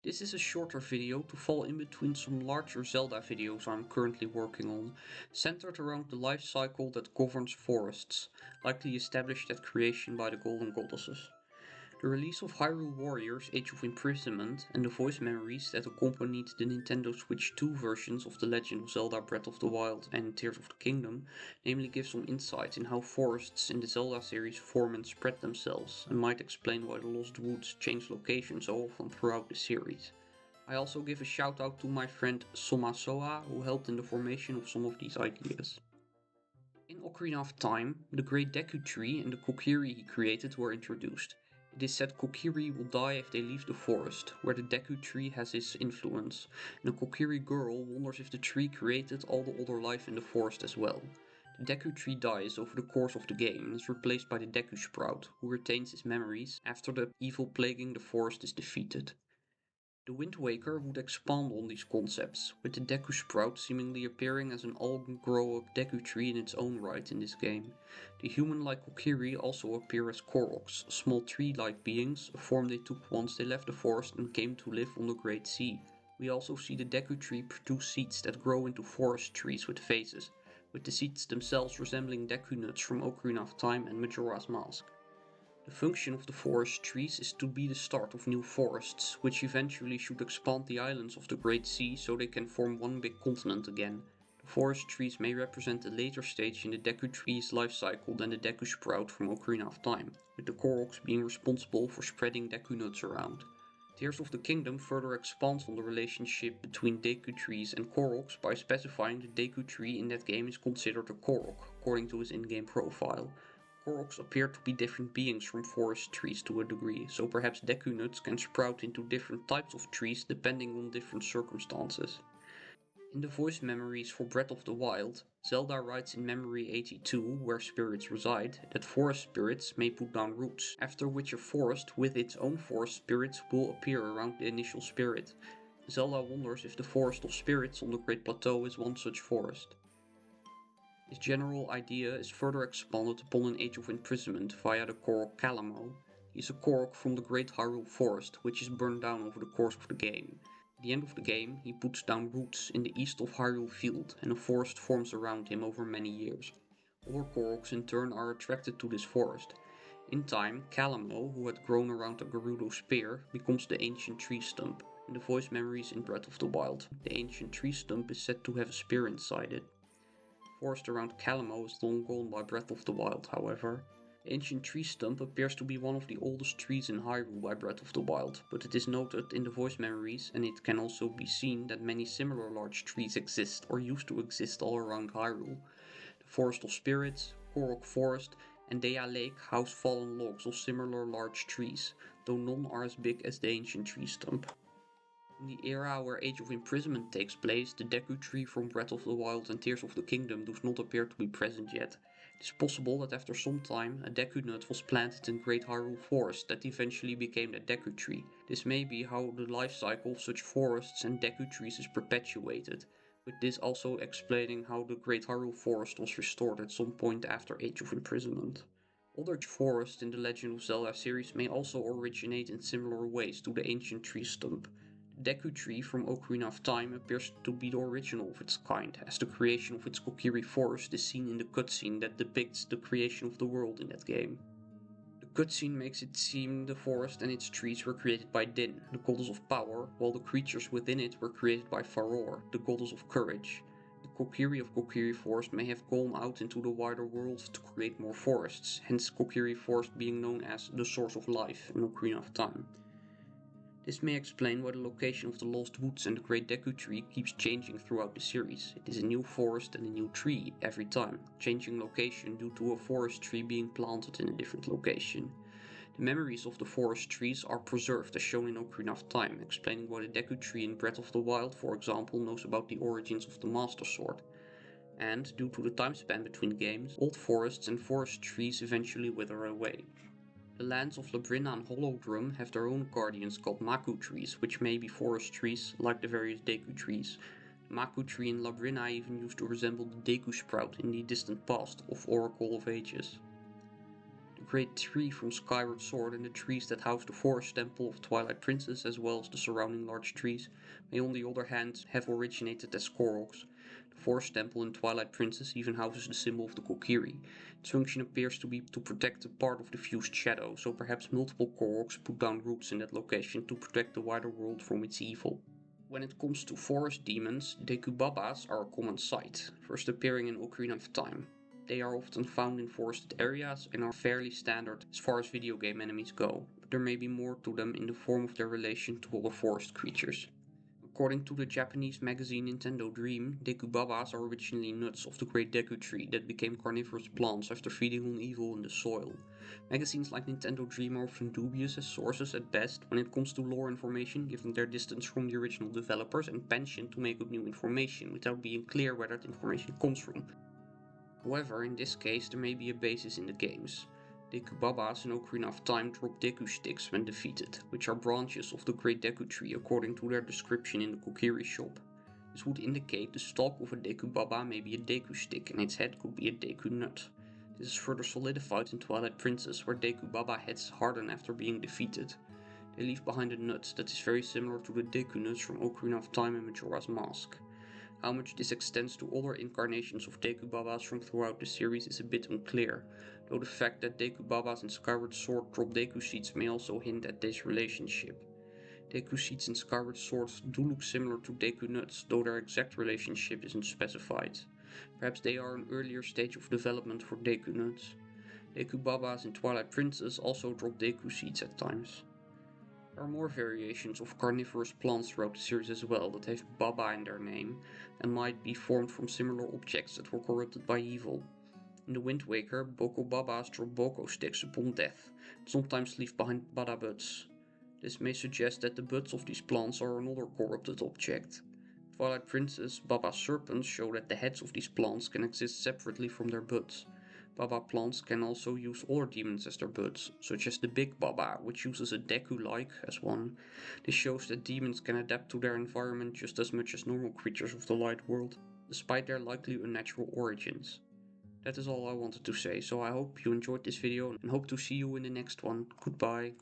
This is a shorter video to fall in between some larger Zelda videos I'm currently working on, centered around the life cycle that governs forests, likely established at creation by the Golden Goddesses. The release of Hyrule Warriors Age of Imprisonment and the voice memories that accompanied the Nintendo Switch 2 versions of The Legend of Zelda Breath of the Wild and Tears of the Kingdom namely give some insight in how forests in the Zelda series form and spread themselves, and might explain why the Lost Woods change location so often throughout the series. I also give a shout out to my friend Somasoa, who helped in the formation of some of these ideas. In Ocarina of Time, the Great Deku Tree and the Kokiri he created were introduced. It is said Kokiri will die if they leave the forest, where the Deku Tree has its influence, and the Kokiri girl wonders if the tree created all the other life in the forest as well. The Deku Tree dies over the course of the game and is replaced by the Deku Sprout, who retains his memories after the evil plaguing the forest is defeated. The Wind Waker would expand on these concepts, with the Deku Sprout seemingly appearing as an all-grow-up Deku Tree in its own right in this game. The human-like Kokiri also appear as Koroks, small tree-like beings, a form they took once they left the forest and came to live on the Great Sea. We also see the Deku Tree produce seeds that grow into forest trees with faces, with the seeds themselves resembling Deku nuts from Ocarina of Time and Majora's Mask. The function of the forest trees is to be the start of new forests, which eventually should expand the islands of the Great Sea so they can form one big continent again. The forest trees may represent a later stage in the Deku Tree's life cycle than the Deku Sprout from Ocarina of Time, with the Koroks being responsible for spreading Deku nuts around. Tears of the Kingdom further expands on the relationship between Deku Trees and Koroks by specifying the Deku Tree in that game is considered a Korok, according to his in-game profile. Koroks appear to be different beings from forest trees to a degree, so perhaps Deku nuts can sprout into different types of trees depending on different circumstances. In the voice memories for Breath of the Wild, Zelda writes in Memory 82, where spirits reside, that forest spirits may put down roots, after which a forest with its own forest spirits will appear around the initial spirit. Zelda wonders if the Forest of Spirits on the Great Plateau is one such forest. This general idea is further expanded upon in Age of Imprisonment via the Korok Kalamo. He is a Korok from the Great Hyrule Forest, which is burned down over the course of the game. At the end of the game, he puts down roots in the east of Hyrule Field, and a forest forms around him over many years. Other Koroks in turn are attracted to this forest. In time, Kalamo, who had grown around the Gerudo Spear, becomes the ancient tree stump. In the voice memories in Breath of the Wild, the ancient tree stump is said to have a spear inside it. The forest around Kalamo is long gone by Breath of the Wild, however. The ancient tree stump appears to be one of the oldest trees in Hyrule by Breath of the Wild, but it is noted in the voice memories, and it can also be seen that many similar large trees exist or used to exist all around Hyrule. The Forest of Spirits, Korok Forest, and Dea Lake house fallen logs of similar large trees, though none are as big as the ancient tree stump. In the era where Age of Imprisonment takes place, the Deku Tree from Breath of the Wild and Tears of the Kingdom does not appear to be present yet. It is possible that after some time a Deku nut was planted in Great Hyrule Forest that eventually became the Deku Tree. This may be how the life cycle of such forests and Deku Trees is perpetuated, with this also explaining how the Great Hyrule Forest was restored at some point after Age of Imprisonment. Other forests in the Legend of Zelda series may also originate in similar ways to the ancient tree stump. The Deku Tree from Ocarina of Time appears to be the original of its kind, as the creation of its Kokiri Forest is seen in the cutscene that depicts the creation of the world in that game. The cutscene makes it seem the forest and its trees were created by Din, the goddess of power, while the creatures within it were created by Farore, the goddess of courage. The Kokiri of Kokiri Forest may have gone out into the wider world to create more forests, hence Kokiri Forest being known as the source of life in Ocarina of Time. This may explain why the location of the Lost Woods and the Great Deku Tree keeps changing throughout the series. It is a new forest and a new tree every time, changing location due to a forest tree being planted in a different location. The memories of the forest trees are preserved as shown in Ocarina of Time, explaining why the Deku Tree in Breath of the Wild, for example, knows about the origins of the Master Sword. And, due to the time span between games, old forests and forest trees eventually wither away. The lands of Labrynna and Hollow have their own guardians called Maku trees, which may be forest trees like the various Deku trees. The Maku tree in Labrynna even used to resemble the Deku Sprout in the distant past of Oracle of Ages. The Great Tree from Skyward Sword and the trees that house the Forest Temple of Twilight Princess, as well as the surrounding large trees, may on the other hand have originated as Koroks. The Forest Temple in Twilight Princess even houses the symbol of the Kokiri. Its function appears to be to protect a part of the fused shadow, so perhaps multiple Koroks put down roots in that location to protect the wider world from its evil. When it comes to forest demons, Deku Babas are a common sight, first appearing in Ocarina of Time. They are often found in forested areas and are fairly standard as far as video game enemies go, but there may be more to them in the form of their relation to other forest creatures. According to the Japanese magazine Nintendo Dream, Deku Babas are originally nuts of the Great Deku Tree that became carnivorous plants after feeding on evil in the soil. Magazines like Nintendo Dream are often dubious as sources at best when it comes to lore information, given their distance from the original developers and penchant to make up new information without being clear where that information comes from. However, in this case there may be a basis in the games. Deku Babas in Ocarina of Time drop Deku sticks when defeated, which are branches of the Great Deku Tree according to their description in the Kokiri shop. This would indicate the stalk of a Deku Baba may be a Deku stick and its head could be a Deku nut. This is further solidified in Twilight Princess, where Deku Baba heads harden after being defeated. They leave behind a nut that is very similar to the Deku nuts from Ocarina of Time and Majora's Mask. How much this extends to other incarnations of Deku Babas from throughout the series is a bit unclear, though the fact that Deku Babas in Skyward Sword drop Deku seeds may also hint at this relationship. Deku seeds in Skyward Sword do look similar to Deku nuts, though their exact relationship isn't specified. Perhaps they are an earlier stage of development for Deku nuts. Deku Babas in Twilight Princess also drop Deku seeds at times. There are more variations of carnivorous plants throughout the series as well that have Baba in their name and might be formed from similar objects that were corrupted by evil. In the Wind Waker, Boko Babas drop Boko sticks upon death, and sometimes leave behind Bada buds. This may suggest that the buds of these plants are another corrupted object. Twilight Princess Baba serpents show that the heads of these plants can exist separately from their buds. Baba plants can also use other demons as their buds, such as the Big Baba, which uses a Deku-like as one. This shows that demons can adapt to their environment just as much as normal creatures of the light world, despite their likely unnatural origins. That is all I wanted to say, so I hope you enjoyed this video and hope to see you in the next one. Goodbye.